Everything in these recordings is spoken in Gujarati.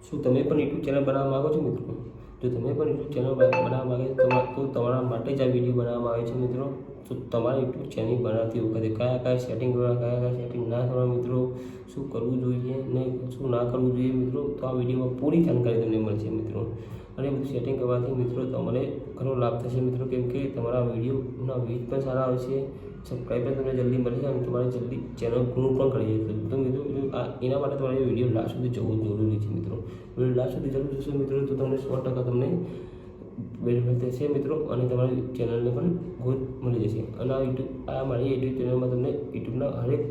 શું તમે પણ યુટ્યુબ ચેનલ બનાવવા માગો છો મિત્રો? જો તમે પણ યુટ્યુબ ચેનલ બનાવવા માગે તો તમારા માટે જ આ વિડીયો બનાવવામાં આવે છે મિત્રો. તો તમારે યુટ્યુબ ચેનલ બનાવતી વખતે કયા સેટિંગ કરવા, કયા સેટિંગ ના કરવા મિત્રો, શું કરવું જોઈએ ને શું ના કરવું જોઈએ મિત્રો, તો આ વિડીયોમાં પૂરી જાણકારી તમને મળશે મિત્રો. અને સેટિંગ કરવાથી મિત્રો તમને ઘણો લાભ થશે મિત્રો, કેમ કે તમારા વિડીયોના વ્યૂઝ પણ સારા આવશે, સબસ્ક્રાઈબર તમને જલ્દી મળશે અને તમારે જલ્દી ચેનલ ગ્રો પણ કરી જશે. તો મિત્રો એના માટે તમારે વિડીયો લાસ્ટ સુધી જોવું જરૂરી છે મિત્રો. વિડીયો લાસ્ટ સુધી જરૂર જશો મિત્રો તો તમને 100% તમને બેનિફિટ થશે મિત્રો, અને તમારી ચેનલને પણ ગ્રોથ મળી જશે. અને આ મારી યુટ્યુબ ચેનલમાં તમને યુટ્યુબના હરેક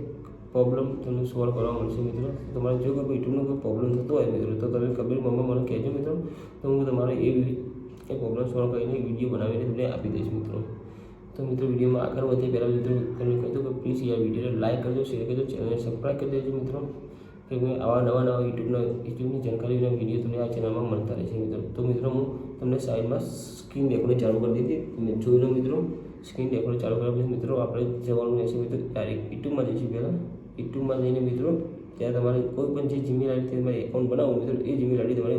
પ્રોબ્લેમ તમને સોલ્વ કરવા મળશે મિત્રો. તમારે જો કોઈ યુટ્યુબનો કોઈ પ્રોબ્લેમ થતો હોય મિત્રો તો તમે કમેન્ટ બોક્સમાં મને કહેજો મિત્રો, તો હું તમારે એ પ્રોબ્લેમ સોલ્વ કરીને વિડીયો બનાવીને તમને આપી દઈશ મિત્રો. તો મિત્રો વિડીયોમાં આગળ વધે પહેલાં મિત્રો તમને કહી દઉં કે પ્લીઝ આ વિડીયોને લાઈક કરજો, શેર કરજો, ચેનલને સબસ્ક્રાઈબ કરી દેજો મિત્રો, કે આવા નવા યુટ્યુબની જાણકારીના વિડીયો તમને આ ચેનલમાં મળતા રહેશે મિત્રો. તો મિત્રો હું તમને સાઈડમાં સ્ક્રીન રેકોર્ડિંગ ચાલુ કરી દીધી, જોઈ લો મિત્રો. સ્ક્રીન રેકોર્ડિંગ ચાલુ કર્યા પછી મિત્રો આપણે જવાનું રહેશે મિત્રો ડાયરેક્ટ યુટ્યુબમાં જઈશું. પહેલાં યુટ્યુબમાં જઈને મિત્રો ત્યાં તમારે કોઈ પણ જે જીમેલ આઈડીથી તમારે એકાઉન્ટ બનાવવું મિત્રો, એ જીમેલ આઈડી તમારે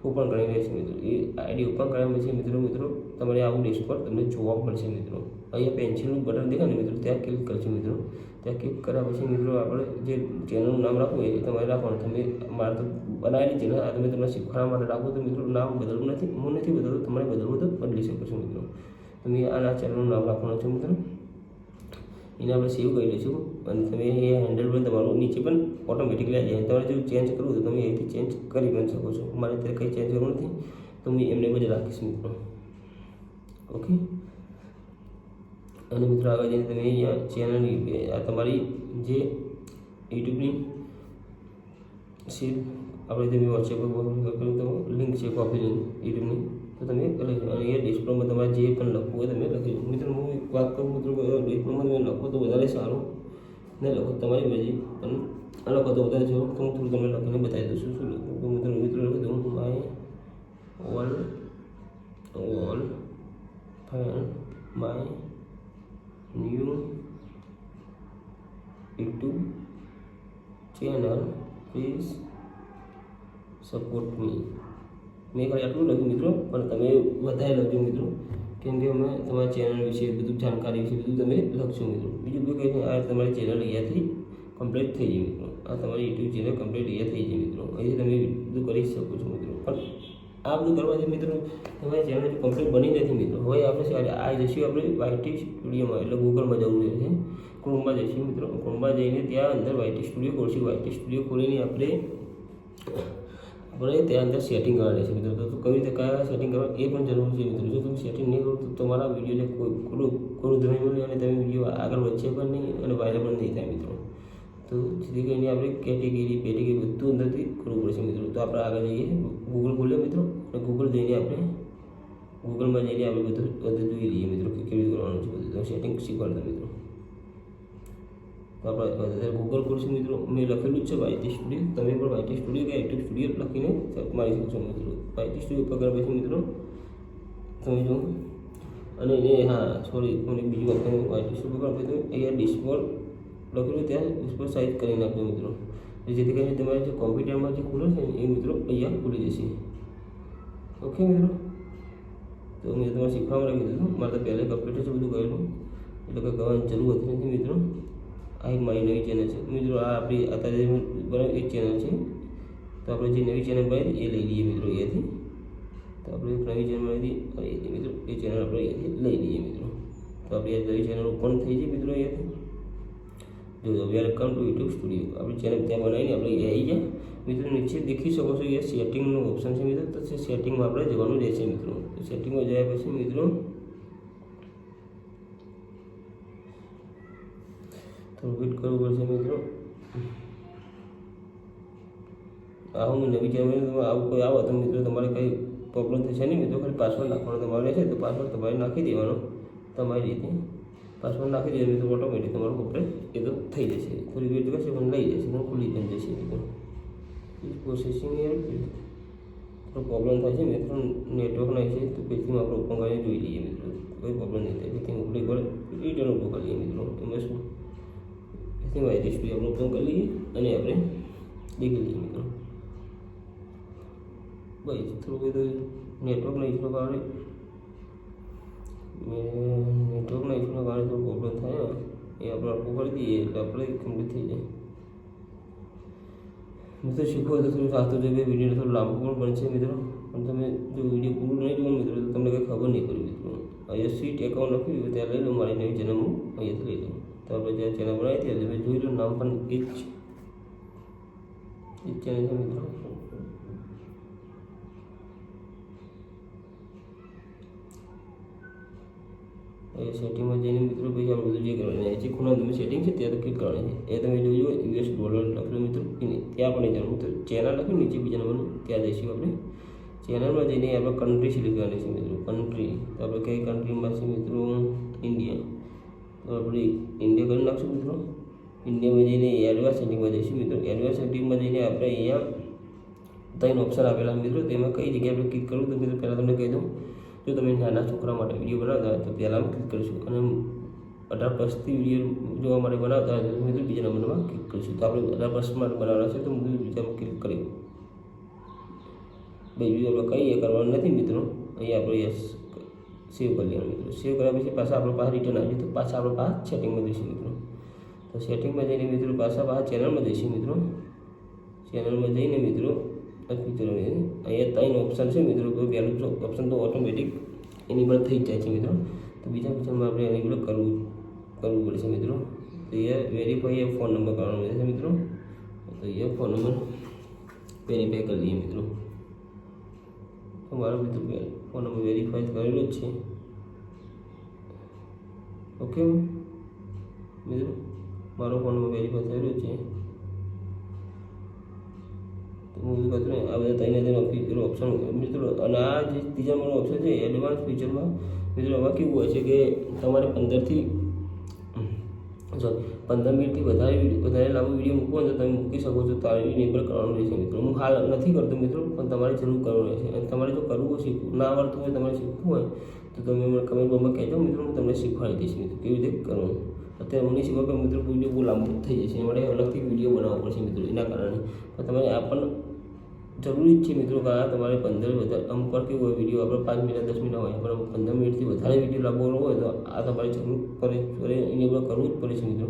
ઓપન કરી રહેશે મિત્રો. એ આઈડી ઓપન કર્યા પછી મિત્રો તમારે આવું ડેશબોર્ડ તમને જોવા મળશે મિત્રો. અહીંયા પેન્સિલનું બટન દેખાય ને મિત્રો, ત્યાં ક્લિક કરજો મિત્રો. ત્યાં ક્લિક કર્યા પછી મિત્રો આપણે જે ચેનલનું નામ રાખવું એ તમારે રાખવાનું. તમે મારે તો બનાવેલી ચેનલ આ તમે તમને શીખવાડવા માટે રાખો તો મિત્રો નામ બદલવું નથી, હું નથી બદલવું, તમારે બદલવું તો બદલી શકો છો મિત્રો. તમે આના ચેનલનું નામ રાખવાનું છે મિત્રો, એને આપણે સેવ કરી લઈશું. અને તમે એ હેન્ડલ પણ તમારું નીચે પણ ઓટોમેટિકલી આવી જાય. તમારે જો ચેન્જ કરવું તો તમે અહીંથી ચેન્જ કરી પણ શકો છો. મારે અત્યારે કંઈ ચેન્જ કરવું નથી, તો હું એમને બધે રાખીશ મિત્રો. ઓકે. અને મિત્રો આગળ જઈને તમે અહીંયા ચેનલની આ તમારી જે યુટ્યુબની શેર આપણે તમે વોટ્સએપ પર કર્યું તો લિંક છે કોપી લિંક યુટ્યુબની, તો તમે અહીંયા ડિસ્પ્લેમાં તમારે જે પણ લખવું હોય તમે લખી દો મિત્રો. હું એક વાત કરું મિત્રો, ડિસ્પ્લેમાં તમે લખો તો વધારે સારું, ને લખો તમારી મરજી, પણ આ લખો તો વધારે સારું. તો હું થોડું તમને લખીને બતાવી દઉં છું શું લખું. તો મિત્રો લખી દઉં my all fine my new YouTube channel please support મી. મેં ખાલી આટલું લખ્યું મિત્રો, પણ તમે વધારે લખજો મિત્રો, કેમ કે અમે તમારી ચેનલ વિશે બધું જાણકારી વિશે બધું તમે લખશો મિત્રો. બીજું બધું કંઈ આ તમારી ચેનલ અહીંયાથી કમ્પ્લીટ થઈ જાય મિત્રો. આ તમારી યુટ્યુબ ચેનલ કમ્પ્લીટ અહીંયા થઈ જાય મિત્રો. અહીંથી તમે બધું કરી શકો છો મિત્રો. પણ આ બધું કરવાથી મિત્રો તમારી ચેનલ કમ્પ્લીટ બની નથી મિત્રો. હવે આપણે આ જઈશું આપણે વાયટી સ્ટુડિયોમાં, એટલે ગૂગલમાં જવું રહેશે, ક્રોમમાં જઈશું મિત્રો. ક્રોમમાં જઈને ત્યાં અંદર વાયટી સ્ટુડિયો ખોલશું. વાયટી સ્ટુડિયો ખોલીને આપણે ત્યાં અંદર સેટિંગ કરવા રહેશે મિત્રો. તો કઈ રીતે કયા સેટિંગ કરવા એ પણ જરૂર છે મિત્રો. જો તમે સેટિંગ નહીં કરો તો તમારા વિડીયોને કોઈ ધ્વનિ મળે અને તમે વિડીયો આગળ વધશે પણ નહીં અને વાયરલ પણ નહીં થાય મિત્રો. તો જેથી કરીને આપણે કેટેગરી બધું અંદરથી કરવું પડશે મિત્રો. તો આપણે આગળ જઈએ, ગૂગલ ખોલીએ મિત્રો, અને ગૂગલ જઈને આપણે ગૂગલમાં જઈને આપણે બધું જોઈ લઈએ મિત્રો કે કેવી રીતે કરવાનું છે બધું. તો સેટિંગ શીખવાડતા મિત્રો. તો આપણે અત્યારે ગૂગલ ખોલશું મિત્રો. મેં લખેલું જ છે વાયટી સ્ટુડિયો, તમે પણ વાયટી સ્ટુડિયો કે યુટ્યુબ સ્ટુડિયો લખીને મારી શકશો મિત્રો. વાયટી સ્ટુડિયો પકડ પછી મિત્રો તમે જો, અને સોરી મને બીજી વાત કહું, વાયટી સ્ટુડિયો પકડ પછી અહીંયા ડિસ્પ્લે લખેલું ત્યાં ડિસ્પ્લે સાઇઝ કરી નાખજો મિત્રો. જેથી કરીને તમારે જે કોમ્પ્યુટરમાં જે ખુલે છે એ મિત્રો અહીંયા ખુલી જશે. ઓકે મિત્રો. તો મેં તમારે શીખવામાં લાગી દીધું, મારે તો પહેલાં કમ્પ્યુટર છે બધું કરેલું, એટલે કંઈ કરવાની જરૂર હતી નથી મિત્રો. આ એક મારી નવી ચેનલ છે મિત્રો. આ આપણી અત્યારે બનાવી એક ચેનલ છે, તો આપણે જે નવી ચેનલ બનાવી એ લઈ લઈએ મિત્રો અહીંયાથી. તો આપણે એક નવી ચેનલ બનાવી હતી મિત્રો, એ ચેનલ આપણે અહીંયાથી લઈ લઈએ મિત્રો. તો આપણી આ નવી ચેનલ ઓપન થઈ જાય મિત્રો અહીંયાથી. જો વેલકમ ટુ યુટ્યુબ સ્ટુડિયો આપણી ચેનલ ત્યાં બનાવીને આપણે આવી જાય મિત્રો. નીચે દેખી શકો છો એ સેટિંગનું ઓપ્શન છે મિત્રો. તો સેટિંગમાં આપણે જવાનું રહેશે મિત્રો. તો સેટિંગમાં જાય પછી મિત્રો થોડું વેટ કરવું પડશે મિત્રો. આવું નવી ચેનલ આવું કોઈ આવો તો મિત્રો તમારે કંઈ પ્રોબ્લેમ થશે નહીં મિત્રો. ખાલી પાસવર્ડ નાખવાનો તમારે રહેશે, તો પાસવર્ડ તમારે નાખી દેવાનો તમારી રીતે. પાસવર્ડ નાખી દેવાનો મિત્રો, ઓટોમેટિક તમારું કમ્પ્લેટ એ તો થઈ જશે. થોડી વેટ કરશે પણ લઈ જશે, પણ ખુલી પણ જશે મિત્રો. પ્રોસેસિંગ થોડો પ્રોબ્લેમ થાય છે મિત્રો, નેટવર્ક નહીં છે, તો પેથી આપણે ઓપન કરીને જોઈ લઈએ મિત્રો. કોઈ પ્રોબ્લેમ નહીં થાય. પેથી મોકલી પર રિટર્ન ઓપન કરી લઈએ મિત્રો. એમાં શું વાયટી સ્ટુડિયો આપણે ઓપન કરી લઈએ અને આપણે દેખી લઈએ મિત્રો. ભાઈ થોડું બધું નેટવર્કના ઇસ્યુના કારણે થોડું પ્રોબ્લેમ થાય એ આપણે આપવું કરી દઈએ એટલે આપણે કમ્પ્લીટ થઈ જાય. મિત્રો શીખવો તો થોડું સાચું છે કે વિડીયો થોડું લાંબુ પણ બનશે મિત્રો, પણ તમે જો વિડીયો પૂરું નહીં જોવો મિત્રો તો તમને કંઈ ખબર નહીં પડી મિત્રો. અહીંયા સીટ એકાઉન્ટ લખ્યું ત્યાં લઈ લો, મારી નવી ચેનલ હું અહીંયાથી લઈ લઉં. તો આપણે જ્યાં ચેનલ બનાવી હતી તમે જોઈ લો, નામ પણ એ જ છે, એ જ ચેનલ છે મિત્રો. એ સેટિંગમાં જઈને મિત્રો પછી આપણે બધું જે કરવાનું છે ખૂણા તમે સેટિંગ છે ત્યાં તો ક્લિક કરવાની છે. એ તમે જોજો $, લખેલું મિત્રો ત્યાં પણ જવાનું મિત્રો. ચેનલ લખ્યું નીચે બીજા નંબરનું ત્યાં જઈશું આપણે. ચેનલમાં જઈને આપણે કન્ટ્રી સિલેક્ટ કરવાની છે મિત્રો. કન્ટ્રી તો આપણે કઈ કન્ટ્રીમાં છે મિત્રો? ઇન્ડિયા. તો આપણે ઇન્ડિયા કરી નાખશું મિત્રો. ઇન્ડિયામાં જઈને એડવાન્સ સેટિંગમાં જઈશું મિત્રો. એડવાન્સ સેટિંગમાં જઈને આપણે અહીંયા 3 ઓપ્શન આપેલા મિત્રો, તેમાં કઈ જગ્યાએ આપણે ક્લિક કરવું તો મિત્રો પહેલાં તમને કહી દઉં. જો તમે નાના છોકરા માટે વિડીયો બનાવતા હોય તો પહેલાં ક્લિક કરીશું, અને 18+ વિડીયો જોવા માટે બનાવતા હોય તો મિત્રો બીજા નંબરમાં ક્લિક કરીશું. તો આપણે 18+ માટે બનાવવાના છે તો હું બીજામાં ક્લિક કર્યું. ભાઈ બીજું આપણે કંઈ કરવાનું નથી મિત્રો. અહીંયા આપણે યસ સેવ કરી લેવાનું મિત્રો. સેવ કર્યા પછી પાછા આપણે પાસે રિટર્ન આવીએ તો પાછા આપણે પાસે સેટિંગમાં જઈશું મિત્રો. તો સેટિંગમાં જઈને મિત્રો પાછા ચેનલમાં જઈશું મિત્રો. ચેનલમાં જઈને મિત્રો ફીચર અહીંયા 3 ઓપ્શન છે મિત્રો. તો પહેલું ઓપ્શન તો ઓટોમેટિક એનેબલ થઈ જાય છે મિત્રો. તો બીજા ઓપ્શનમાં આપણે એનેબલ કરવું પડશે મિત્રો. તો એ વેરીફાઈ ફોન નંબર કરવાનો રહેશે મિત્રો. તો એ ફોન નંબર વેરીફાઈ કરી દઈએ મિત્રો. તો મારો મિત્રો ફોન નંબર વેરીફાઈ કરેલો જ છે. ઓકે મિત્રો, મારો ફોન નંબર વેરીફાઈ થયેલો છે. હું બધું કહું આ બધા 3 ફીચર ઓપ્શન મિત્રો. અને આ જે ત્રીજા નંબરનો ઓપ્શન છે એડવાન્સ ફીચરમાં મિત્રો આમાં કેવું હોય છે કે તમારે 15 મિનિટથી વધારે લાંબો વિડીયો મૂકવો હોય તો તમે મૂકી શકો છો. તો ઇનેબલ કરવાનું રહેશે મિત્રો. હું હાલ નથી કરતો મિત્રો, પણ તમારે જરૂર કરવું રહેશે. અને તમારે જો કરવું હોય, શીખવું ના આવડતું હોય, તમારે શીખવું હોય તો તમે મને કમેન્ટ બોક્સમાં કહેજો મિત્રો. હું તમને શીખવાડી દઈશ મિત્રો કેવી રીતે કરવું. અત્યારે મને શીખવા કે મિત્રો વિડીયો બહુ લાંબુ થઈ જશે, એ માટે અલગથી વિડીયો બનાવવો પડશે મિત્રો. એના કારણે પણ તમારે આપણને જરૂરી જ છે મિત્રો કે આ તમારે 15 વધારે અમુક પર કેવું હોય વિડીયો આપણે 5 મિનિટ 10 મિનિટ હોય, પણ 15 મિનિટથી વધારે વિડીયો લાવવાનો હોય તો આ તમારે જરૂર પડે, ઇનેબલ કરવું જ પડે છે મિત્રો.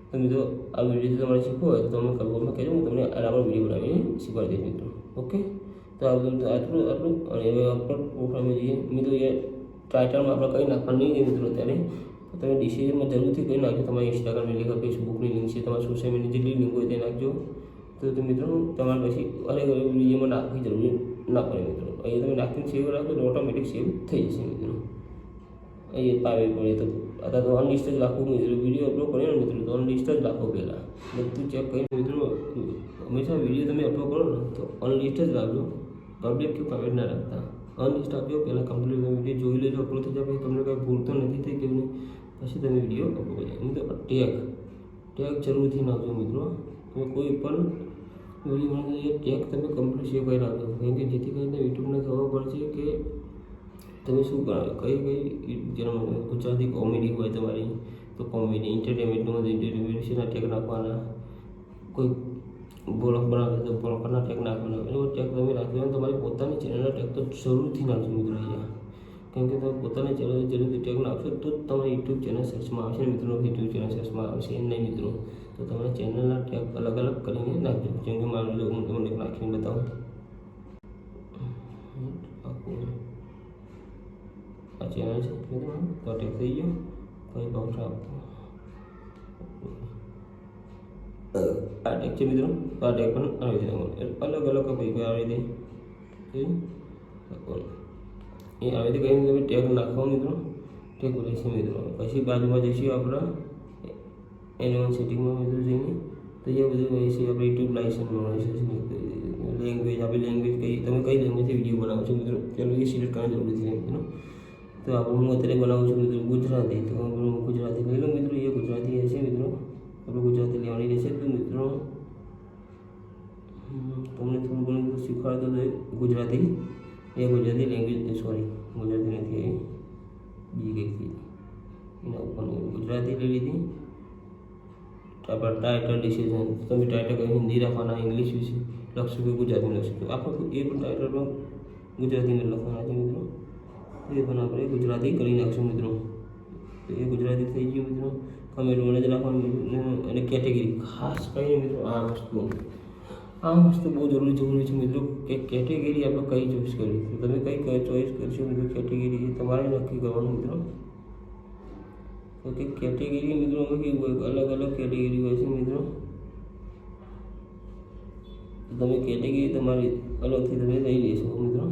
તો મિત્રો આ વિડીયો તમારે શીખવો હોય તો તમે કમેન્ટમાં કહેજો, હું તમને આરામ વિડીયો બનાવીને શીખવાડી દઈશ મિત્રો. ઓકે, તો આ બધું આટલું અને હવે અપલોડ પ્રોફાઇલમાં જઈએ મિત્રો. એ ટાઇટલમાં આપણે કંઈ નાખવાનું નહીં મિત્રો. ત્યારે તમે ડિસિઝનમાં જરૂરથી કંઈ નાખજો. તમારી ઇન્સ્ટાગ્રામની લિંક, ફેસબુકની લિંક છે, તમારા સોશિયલ મીડિયા જેટલી લિંક હોય તે નાખજો. તો મિત્રો તમારે પછી અલગ અલગ વિડીયોમાં નાખવી જરૂરી ના પડે મિત્રો. અહીંયા તમે નાખીને સેવ રાખો તો ઓટોમેટિક સેવ થઈ જશે મિત્રો. અહીંયા પાવે પડે તો અથવા તો અનલિસ્ટ જ રાખવું મિત્રો. વિડીયો અપલોડ કર્યો ને મિત્રો તો અનલિસ્ટ જ રાખો. પહેલાં બધું ચેક કરીને મિત્રો હંમેશા વિડીયો તમે અપલોડ કરો ને તો અનલિસ્ટ જ રાખજો. પબ્લિક કે પ્રાઇવેટ ના રાખતા, અનલિસ્ટ આપજો. પહેલાં કમ્પ્લીટ વિડીયો જોઈ લેજો, અપલોડ થઈ જાય. પછી તમને કંઈ ભૂલ તો નથી થઈ કે પછી તમે વિડીયો અપલોડ કરી મિત્રો. ટેગ જરૂરથી નાખજો મિત્રો. તમે કોઈ પણ વિડીયો બનાવતા ટેગ તમે કમ્પ્લીટ સેવ કરી રાખજો, કેમ કે જેથી કરીને યુટ્યુબને ખબર પડશે કે તમે શું કરો. કઈ જેના ગુજરાતી કોમેડી હોય તમારી તો કોમેડી, એન્ટરટેનમેન્ટ વિશેના ટેગ નાખવાના. કોઈ બ્લોગ બનાવે તો બ્લોગના ટેગ નાખવાના. એવો ટેગ તમે નાખજો. તમારી પોતાની ચેનલના ટેગ તો જરૂરથી નાખજો મિત્રો અહીંયા, કેમ કે તમે પોતાની ચેનલ જરૂરથી ટેગ નાખશો તો જ તમારી યુટ્યુબ ચેનલ સર્ચમાં આવશે મિત્રો. યુટ્યુબ ચેનલ સર્ચમાં આવશે નહીં મિત્રો. તો તમારા ચેનલના ટેગ અલગ અલગ કરીને નાખજો. જેમ કે મારું જો હું તમને નાખીને બતાવું. આ ચેનલ છે મિત્રો, તો ટેગ થઈ ગયો. કંઈ ભાવ આપતો આ ટેગ છે મિત્રો. આ ટેગ પણ આવી રીતે અલગ અલગ કંઈ આવી રીતે એ આવી રીતે કંઈ તમે ટેગ નાખવા મિત્રો. ટેગ રહેશે મિત્રો. પછી બાજુમાં જઈશું આપણા એનિમલ સેટિંગમાં મિત્રો જઈને. તો એ બધું હોય છે આપણે યુટ્યુબ લાઇસન્સમાં હોય છે. લેંગ્વેજ આપણી લેંગ્વેજ કઈ તમે કઈ લેંગ્વેજથી વિડીયો બનાવો છો મિત્રો પેલું એ સિલેક્ટ કરવાની જરૂર છે મિત્રો. તો આપણે હું અત્યારે બનાવું છું મિત્રો ગુજરાતી. તો હું ગુજરાતી લઈ લો મિત્રો. એ ગુજરાતી હશે મિત્રો. આપણે ગુજરાતી લેવાની રહેશે. તો મિત્રો તમને થોડું ઘણું શીખવાડતો તો ગુજરાતી ગુજરાતી લેંગ્વેજ સોરી ગુજરાતી નથી બીજી કંઈક એના ઉપર ગુજરાતી લઈ લીધી. આપણા ટાઇટલ ડિસિઝન તમે ટાઇટલ કંઈ હિન્દી રાખવાના, ઇંગ્લિશ વિશે લખશું કે ગુજરાતીમાં લખશું તો આપણે એ પણ ટાઇટલમાં ગુજરાતીમાં લખવાના છે મિત્રો. એ પણ આપણે ગુજરાતી કરી નાખશું મિત્રો. તો એ ગુજરાતી થઈ ગયું મિત્રો. કમેન્ટમાં જ રાખવાનું અને કેટેગરી ખાસ કરીને મિત્રો આ વસ્તુ બહુ જરૂરી છે મિત્રો કે કેટેગરી આપણે કઈ ચોઈસ કરવી. તો તમે કઈ ચોઈસ કરશો મિત્રો કેટેગરી તમારે નક્કી કરવાનું મિત્રો. તો કે કેટેગરી મિત્રો અમે કેવું હોય અલગ અલગ કેટેગરી હોય છે મિત્રો. તો તમે કેટેગરી તમારી અલગથી તમે લઈ લેશો મિત્રો.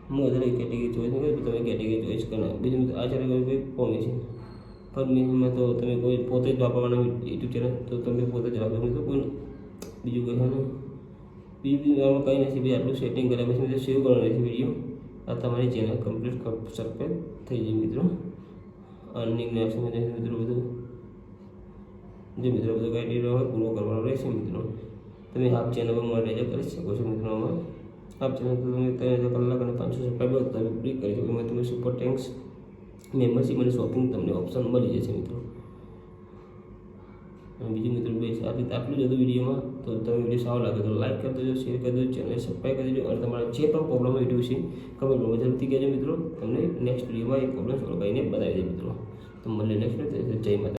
હું અત્યારે કેટેગરી ચોઈસ નહીં કરું તમે કેટેગરી ચોઈસ કરો. બીજું મિત્રો આ ચેનલ કોઈ પરમિશન તો તમે કોઈ પોતે જ વાપરવાના યુટ્યુબ ચેનલ તો તમે પોતે જ વાપરો મિત્રો. કોઈ બીજું કંઈ છે ને બીજું કંઈ નથી ભાઈ. આટલું સેટિંગ કર્યા પછી મિત્રો સેવ કરવાનું રહેશે વિડીયો. આ તમારી ચેનલ કમ્પ્લીટ સક્સેસ થઈ જાય મિત્રો. અર્નિંગ ઓપ્શન મિત્રો બધું જે મિત્રો બધું ક્રાઇટેરિયા પૂરો કરવાનો રહેશે મિત્રો. તમે હાફ ચેનલમાં મોનેટાઇઝ કરી શકો છો મિત્રો. આમાં હાફ ચેનલ તો તમે 3000 કલાક અને 500 સબસ્ક્રાઈબર તમે ક્લિક કરી શકો. એમાં તમે સુપર થેન્ક્સ મેમ્બરશીપ અને શોપિંગ તમને ઓપ્શન મળી જશે મિત્રો. અને બીજું મિત્રો બેસ આટલું જ હતું વિડીયોમાં. તો તમે વિડીયો સારો લાગે તો લાઈક કરી દેજો, શેર કરી દેજો, ચેનલ સબસ્ક્રાઈબ કરી દેજો અને તમારા જે પણ પ્રોબ્લેમ વિડીયો છે કમેન્ટમાં જરૂરથી કહેજો મિત્રો. તમને નેક્સ્ટ વિડીયોમાં એ પ્રોબ્લેમ સોલ્વ કરીને બતાવી દે મિત્રો. તો મળીએ નેક્સ્ટ વિડીયો. જય માતા.